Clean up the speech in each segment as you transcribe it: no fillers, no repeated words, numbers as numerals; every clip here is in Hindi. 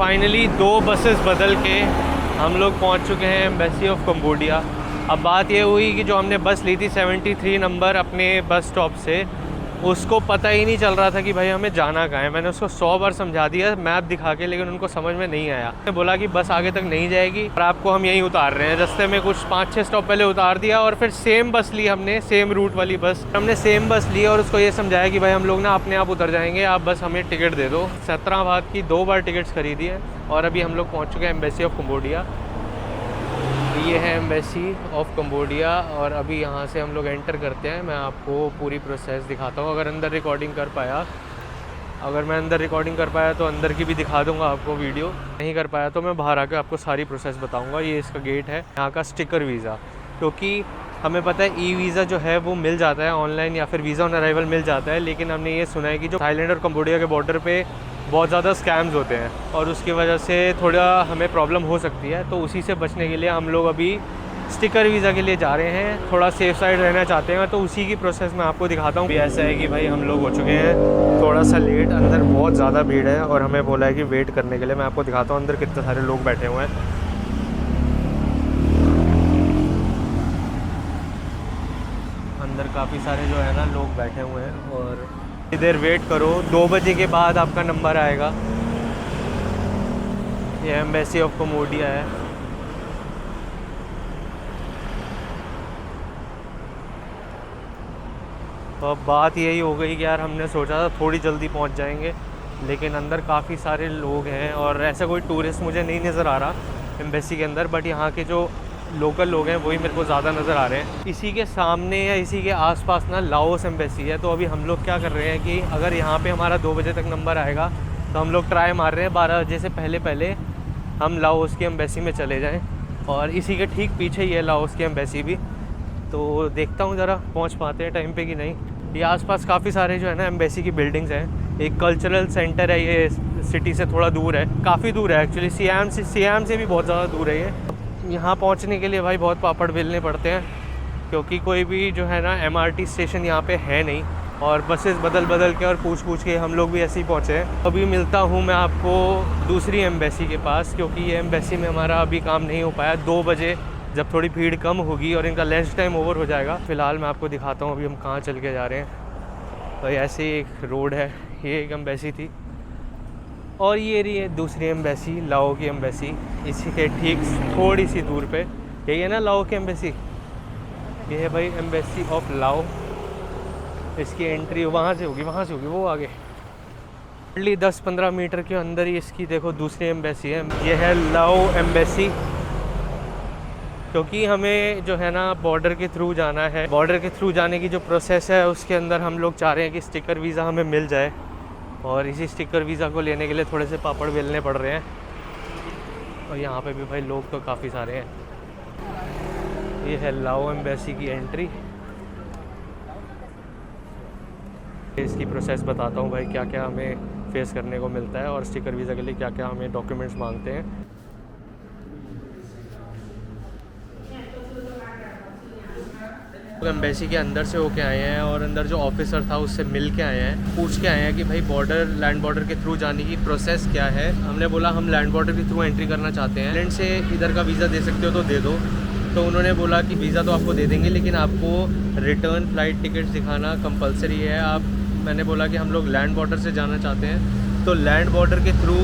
फाइनली 2 बसेस बदल के हम लोग पहुंच चुके हैं एम्बेसी ऑफ कंबोडिया। अब बात ये हुई कि जो हमने बस ली थी 73 नंबर अपने बस स्टॉप से, उसको पता ही नहीं चल रहा था कि भाई हमें जाना कहाँ है। मैंने उसको 100 बार समझा दिया मैप दिखा के, लेकिन उनको समझ में नहीं आया। मैंने बोला कि बस आगे तक नहीं जाएगी और आपको हम यहीं उतार रहे हैं। रास्ते में कुछ 5-6 स्टॉप पहले उतार दिया और फिर सेम बस ली हमने, सेम रूट वाली बस हमने सेम बस ली और उसको ये समझाया कि भाई हम लोग ना अपने आप उतर जाएंगे, आप बस हमें टिकट दे दो। 17 बाद की 2 बार टिकट्स खरीदी है और अभी हम लोग पहुँच चुके हैं एम्बेसी ऑफ कंबोडिया। ये है एम्बेसी ऑफ कंबोडिया और अभी यहाँ से हम लोग एंटर करते हैं। मैं आपको पूरी प्रोसेस दिखाता हूँ, अगर अंदर रिकॉर्डिंग कर पाया। अगर मैं अंदर रिकॉर्डिंग कर पाया तो अंदर की भी दिखा दूंगा आपको वीडियो, नहीं कर पाया तो मैं बाहर आकर आपको सारी प्रोसेस बताऊंगा। ये इसका गेट है यहाँ का स्टिकर वीज़ा, क्योंकि हमें पता है ई वीज़ा जो है वो मिल जाता है ऑनलाइन या फिर वीज़ा ऑन अराइवल मिल जाता है, लेकिन हमने ये सुना है कि जो थाईलैंड और कंबोडिया के बॉर्डर पे बहुत ज़्यादा स्कैम्स होते हैं और उसकी वजह से थोड़ा हमें प्रॉब्लम हो सकती है। तो उसी से बचने के लिए हम लोग अभी स्टिकर वीज़ा के लिए जा रहे हैं, थोड़ा सेफ साइड रहना चाहते हैं। तो उसी की प्रोसेस मैं आपको दिखाता हूँ। ऐसा है कि भाई हम लोग हो चुके हैं थोड़ा सा लेट, अंदर बहुत ज़्यादा भीड़ है और हमें बोला है कि वेट करने के लिए। मैं आपको दिखाता हूँ अंदर कितने सारे लोग बैठे हुए हैं। अंदर काफ़ी सारे जो है ना लोग बैठे हुए हैं और इधर वेट करो, 2 बजे के बाद आपका नंबर आएगा। ये एम्बेसी ऑफ कंबोडिया है। तो अब बात यही हो गई कि यार हमने सोचा था थोड़ी जल्दी पहुंच जाएंगे, लेकिन अंदर काफ़ी सारे लोग हैं और ऐसा कोई टूरिस्ट मुझे नहीं नज़र आ रहा एम्बेसी के अंदर, बट यहाँ के जो लोकल लोग हैं वही मेरे को ज़्यादा नज़र आ रहे हैं। इसी के सामने या इसी के आसपास ना लाओस एम्बेसी है। तो अभी हम लोग क्या कर रहे हैं कि अगर यहाँ पे हमारा 2 बजे तक नंबर आएगा तो हम लोग ट्राई मार रहे हैं 12 बजे से पहले हम लाओस की एम्बेसी में चले जाएं। और इसी के ठीक पीछे ही है लाओस की एम्बेसी भी, तो देखता हूँ ज़रा पहुँच पाते हैं टाइम पर कि नहीं। ये आसपास काफ़ी सारे जो है ना एम्बेसी की बिल्डिंग्स हैं। एक कल्चरल सेंटर है, ये सिटी से थोड़ा दूर है, काफ़ी दूर है एक्चुअली, सियाम से भी बहुत ज़्यादा दूर है ये। यहाँ पहुँचने के लिए भाई बहुत पापड़ बेलने पड़ते हैं, क्योंकि कोई भी जो है ना MRT स्टेशन यहाँ पे है नहीं और बसेस बदल के और पूछ के हम लोग भी ऐसे ही पहुँचे हैं। अभी मिलता हूँ मैं आपको दूसरी एम्बेसी के पास, क्योंकि ये एम्बेसी में हमारा अभी काम नहीं हो पाया। 2 बजे जब थोड़ी भीड़ कम होगी और इनका लंच टाइम ओवर हो जाएगा। फ़िलहाल मैं आपको दिखाता हूँ अभी हम कहाँ चल के जा रहे हैं। तो ऐसे एक रोड है, ये एक एम्बेसी थी और ये रही है दूसरी एम्बेसी, लाओ की एम्बेसी। इसी के ठीक थोड़ी सी दूर पे यही है ना लाओ की एम्बेसी। ये है भाई एम्बेसी ऑफ लाओ। इसकी एंट्री वहाँ से होगी वो आगे 10-15 मीटर के अंदर ही इसकी देखो दूसरी एम्बेसी है। ये है लाओ एम्बेसी। क्योंकि हमें जो है ना बॉर्डर के थ्रू जाना है, बॉर्डर के थ्रू जाने की जो प्रोसेस है उसके अंदर हम लोग चाह रहे हैं कि स्टिकर वीज़ा हमें मिल जाए और इसी स्टिकर वीज़ा को लेने के लिए थोड़े से पापड़ बेलने पड़ रहे हैं। और यहाँ पे भी भाई लोग तो काफ़ी सारे हैं। ये है लाओ एम्बेसी की एंट्री। इसकी प्रोसेस बताता हूँ भाई, क्या क्या हमें फेस करने को मिलता है और स्टिकर वीज़ा के लिए क्या क्या हमें डॉक्यूमेंट्स मांगते हैं। एम्बेसी के अंदर से होके आए हैं और अंदर जो ऑफिसर था उससे मिल के आए हैं, पूछ के आए हैं कि भाई लैंड बॉर्डर के थ्रू जाने की प्रोसेस क्या है। हमने बोला हम लैंड बॉर्डर के थ्रू एंट्री करना चाहते हैं, लैंड से इधर का वीज़ा दे सकते हो तो दे दो। तो उन्होंने बोला कि वीज़ा तो आपको दे देंगे, लेकिन आपको रिटर्न फ़्लाइट टिकट्स दिखाना कंपलसरी है। मैंने बोला कि हम लोग लैंड बॉर्डर से जाना चाहते हैं, तो लैंड बॉर्डर के थ्रू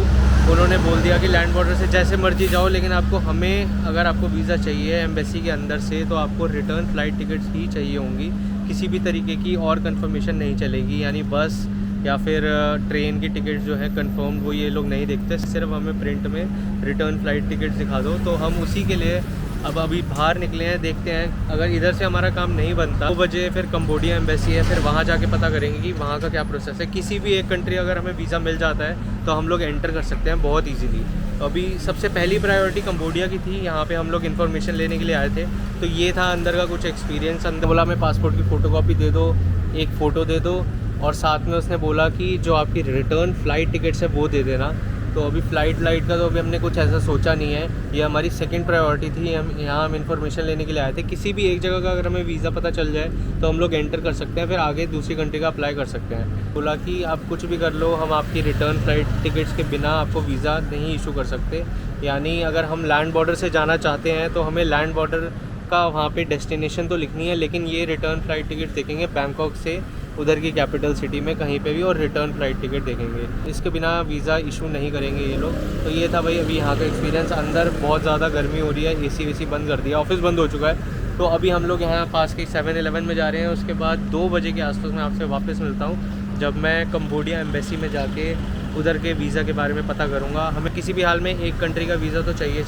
उन्होंने बोल दिया कि लैंड बॉर्डर से जैसे मर्जी जाओ, लेकिन अगर आपको वीज़ा चाहिए एम्बेसी के अंदर से तो आपको रिटर्न फ़्लाइट टिकट्स ही चाहिए होंगी। किसी भी तरीके की और कंफर्मेशन नहीं चलेगी, यानी बस या फिर ट्रेन की टिकट जो है कंफर्म वो ये लोग नहीं देखते, सिर्फ हमें प्रिंट में रिटर्न फ़्लाइट टिकट्स दिखा दो। तो हम उसी के लिए अभी बाहर निकले हैं, देखते हैं अगर इधर से हमारा काम नहीं बनता 2 बजे फिर कंबोडिया एम्बेसी है, फिर वहाँ जाके पता करेंगे कि वहाँ का क्या प्रोसेस है। किसी भी एक कंट्री अगर हमें वीज़ा मिल जाता है तो हम लोग एंटर कर सकते हैं बहुत इजीली। अभी सबसे पहली प्रायोरिटी कंबोडिया की थी, यहाँ पे हम लोग इन्फॉर्मेशन लेने के लिए आए थे। तो ये था अंदर का कुछ एक्सपीरियंस। अंदर बोला हमें पासपोर्ट की फ़ोटोकॉपी दे दो, एक फ़ोटो दे दो और साथ में उसने बोला कि जो आपकी रिटर्न फ़्लाइट टिकट्स है वो दे देना। तो अभी फ़्लाइट का तो अभी हमने कुछ ऐसा सोचा नहीं है, ये हमारी सेकंड प्रायोरिटी थी। हम इन्फॉर्मेशन लेने के लिए आए थे। किसी भी एक जगह का अगर हमें वीज़ा पता चल जाए तो हम लोग एंटर कर सकते हैं, फिर आगे दूसरी कंट्री का अप्लाई कर सकते हैं। बोला कि आप कुछ भी कर लो, हम आपकी रिटर्न फ़्लाइट टिकट्स के बिना आपको वीज़ा नहीं इशू कर सकते। यानी अगर हम लैंड बॉर्डर से जाना चाहते हैं तो हमें लैंड बॉर्डर का वहाँ पे डेस्टिनेशन तो लिखनी है, लेकिन ये रिटर्न फ़्लाइट टिकट देखेंगे बैंकॉक से उधर की कैपिटल सिटी में कहीं पे भी, और रिटर्न फ़्लाइट टिकट देखेंगे। इसके बिना वीज़ा इशू नहीं करेंगे ये लोग। तो ये था भाई अभी यहाँ का एक्सपीरियंस। अंदर बहुत ज़्यादा गर्मी हो रही है, एसी वेसी बंद कर दिया, ऑफिस बंद हो चुका है। तो अभी हम लोग यहाँ पास के 7-Eleven में जा रहे हैं। उसके बाद 2 बजे के आसपास मैं आपसे वापस मिलता हूँ, जब मैं कंबोडिया एम्बेसी में जाके उधर के वीज़ा के बारे में पता करूँगा। हमें किसी भी हाल में एक कंट्री का वीज़ा तो चाहिए,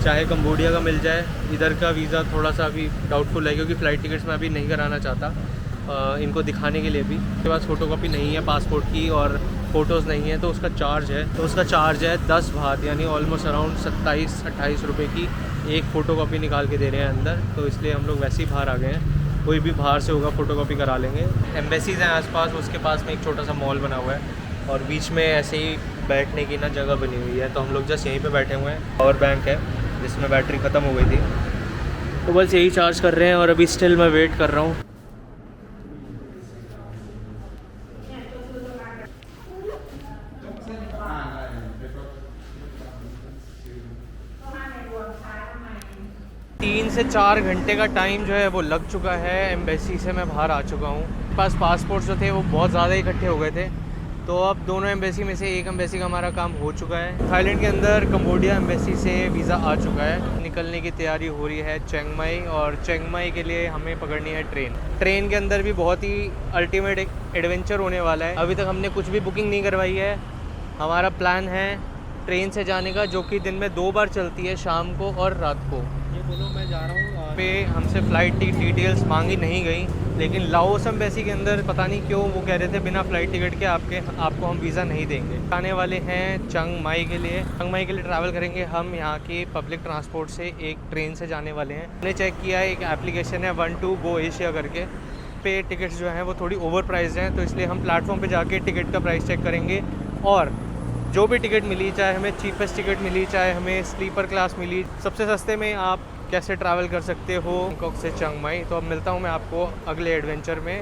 चाहे कंबोडिया का मिल जाए। इधर का वीज़ा थोड़ा सा अभी डाउटफुल है, क्योंकि फ़्लाइट टिकट्स मैं अभी नहीं कराना चाहता इनको दिखाने के लिए भी। मेरे पास फ़ोटोकॉपी नहीं है पासपोर्ट की और फ़ोटोज़ नहीं है, तो उसका चार्ज है 10 बात, यानी ऑलमोस्ट अराउंड 27-28 रुपये की एक फ़ोटोकॉपी निकाल के दे रहे हैं अंदर। तो इसलिए हम लोग वैसे ही बाहर आ गए हैं। कोई भी बाहर से होगा फ़ोटोकॉपी करा लेंगे। एम्बेसीज़ हैं आसपास, उसके पास में एक छोटा सा मॉल बना हुआ है और बीच में ऐसे ही बैठने की ना जगह बनी हुई है। तो हम लोग जस्ट यहीं पे बैठे हुए हैं। पावर बैंक है जिसमें बैटरी ख़त्म हो गई थी, तो बस यही चार्ज कर रहे हैं। और अभी स्टिल मैं वेट कर रहा हूँ। तीन से 4 घंटे का टाइम जो है वो लग चुका है। एम्बेसी से मैं बाहर आ चुका हूँ। मेरे पास पासपोर्ट जो थे वो बहुत ज़्यादा इकट्ठे हो गए थे, तो अब दोनों एम्बेसी में से एक एम्बेसी का हमारा काम हो चुका है। थाईलैंड के अंदर कंबोडिया एम्बेसी से वीज़ा आ चुका है। निकलने की तैयारी हो रही है चिंग माई, और चिंग माई के लिए हमें पकड़नी है ट्रेन के अंदर भी बहुत ही अल्टीमेट एडवेंचर होने वाला है। अभी तक हमने कुछ भी बुकिंग नहीं करवाई है। हमारा प्लान है ट्रेन से जाने का, जो कि दिन में 2 बार चलती है, शाम को और रात को। ये बोलो मैं जा रहा हूँ पे हमसे फ़्लाइट की डिटेल्स मांगी नहीं गई, लेकिन लाओस एम्बेसी के अंदर पता नहीं क्यों वो कह रहे थे बिना फ़्लाइट टिकट के आपको हम वीज़ा नहीं देंगे। आने वाले हैं चिंग माई के लिए। चिंग माई के लिए ट्रैवल करेंगे हम यहाँ के पब्लिक ट्रांसपोर्ट से, एक ट्रेन से जाने वाले हैं। हमने चेक किया है, एक एप्लीकेशन है 12 गो एशिया करके, पे टिकट्स जो हैं वो थोड़ी ओवर प्राइस हैं। तो इसलिए हम प्लेटफॉर्म पे जाके टिकट का प्राइस चेक करेंगे, और जो भी टिकट मिली, चाहे हमें चीपेस्ट टिकट मिली, चाहे हमें स्लीपर क्लास मिली, सबसे सस्ते में आप कैसे ट्रैवल कर सकते हो बैंकॉक से चिंग माई। तो अब मिलता हूँ मैं आपको अगले एडवेंचर में।